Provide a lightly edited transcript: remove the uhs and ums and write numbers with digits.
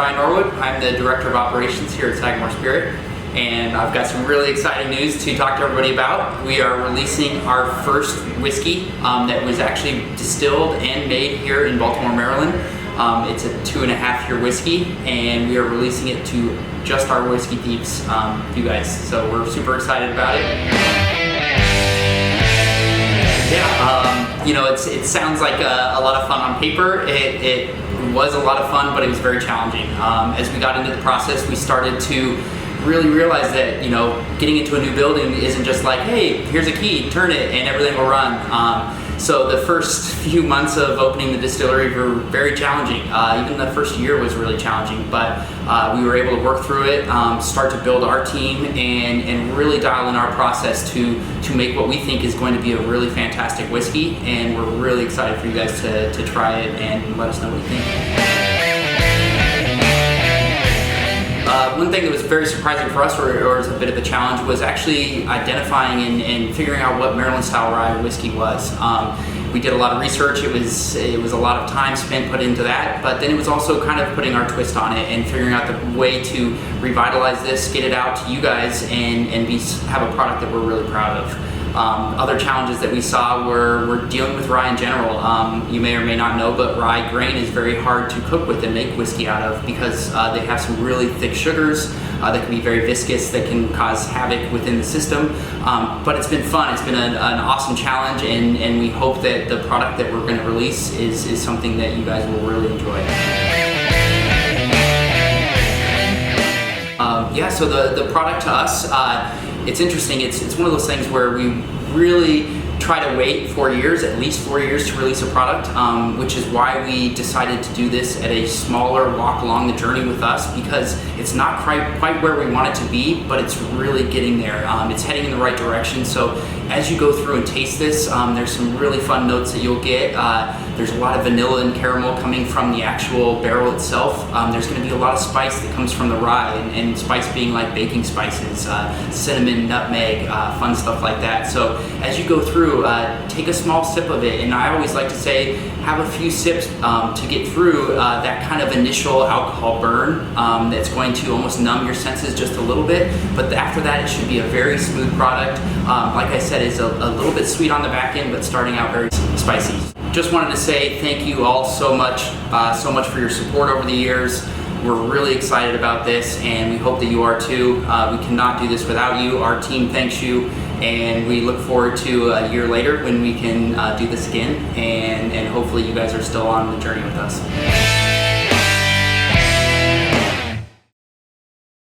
Ryan Norwood. I'm the Director of Operations here at SAVOUR Spirit, and I've got some really exciting news to talk to everybody about. We are releasing our first whiskey that was actually distilled and made here in Baltimore, Maryland. It's a 2.5-year whiskey, and we are releasing it to just our whiskey thieves, you guys. So we're super excited about it. Yeah, it sounds like a lot of fun on paper. It was a lot of fun, but it was very challenging. As we got into the process, we started to really realize that, getting into a new building isn't just like, hey, here's a key, turn it, and everything will run. So the first few months of opening the distillery were very challenging. Even the first year was really challenging, but we were able to work through it, start to build our team, and really dial in our process to make what we think is going to be a really fantastic whiskey. And we're really excited for you guys to try it and let us know what you think. One thing that was very surprising for us, or was a bit of a challenge, was actually identifying and figuring out what Maryland style rye whiskey was. We did a lot of research. It was a lot of time spent put into that, but then it was also kind of putting our twist on it and figuring out the way to revitalize this, get it out to you guys, and have a product that we're really proud of. Other challenges that we saw were dealing with rye in general. You may or may not know, but rye grain is very hard to cook with and make whiskey out of because they have some really thick sugars that can be very viscous, that can cause havoc within the system. But it's been fun. It's been an awesome challenge, and we hope that the product that we're going to release is something that you guys will really enjoy. So the product to us, it's interesting. It's one of those things where we really try to wait 4 years, at least 4 years, to release a product, which is why we decided to do this at a smaller walk along the journey with us, because it's not quite where we want it to be, but it's really getting there. It's heading in the right direction. So as you go through and taste this, there's some really fun notes that you'll get. There's a lot of vanilla and caramel coming from the actual barrel itself. There's going to be a lot of spice that comes from the rye, and spice being like baking spices, cinnamon, nutmeg, fun stuff like that. So as you go through, take a small sip of it, and I always like to say have a few sips to get through that kind of initial alcohol burn that's going to almost numb your senses just a little bit, but after that it should be a very smooth product. Like I said, it's a little bit sweet on the back end, but starting out very spicy. Just wanted to say thank you all so much for your support over the years. We're really excited about this, and we hope that you are too. We cannot do this without you. Our team thanks you, and we look forward to a year later when we can do this again, and hopefully you guys are still on the journey with us.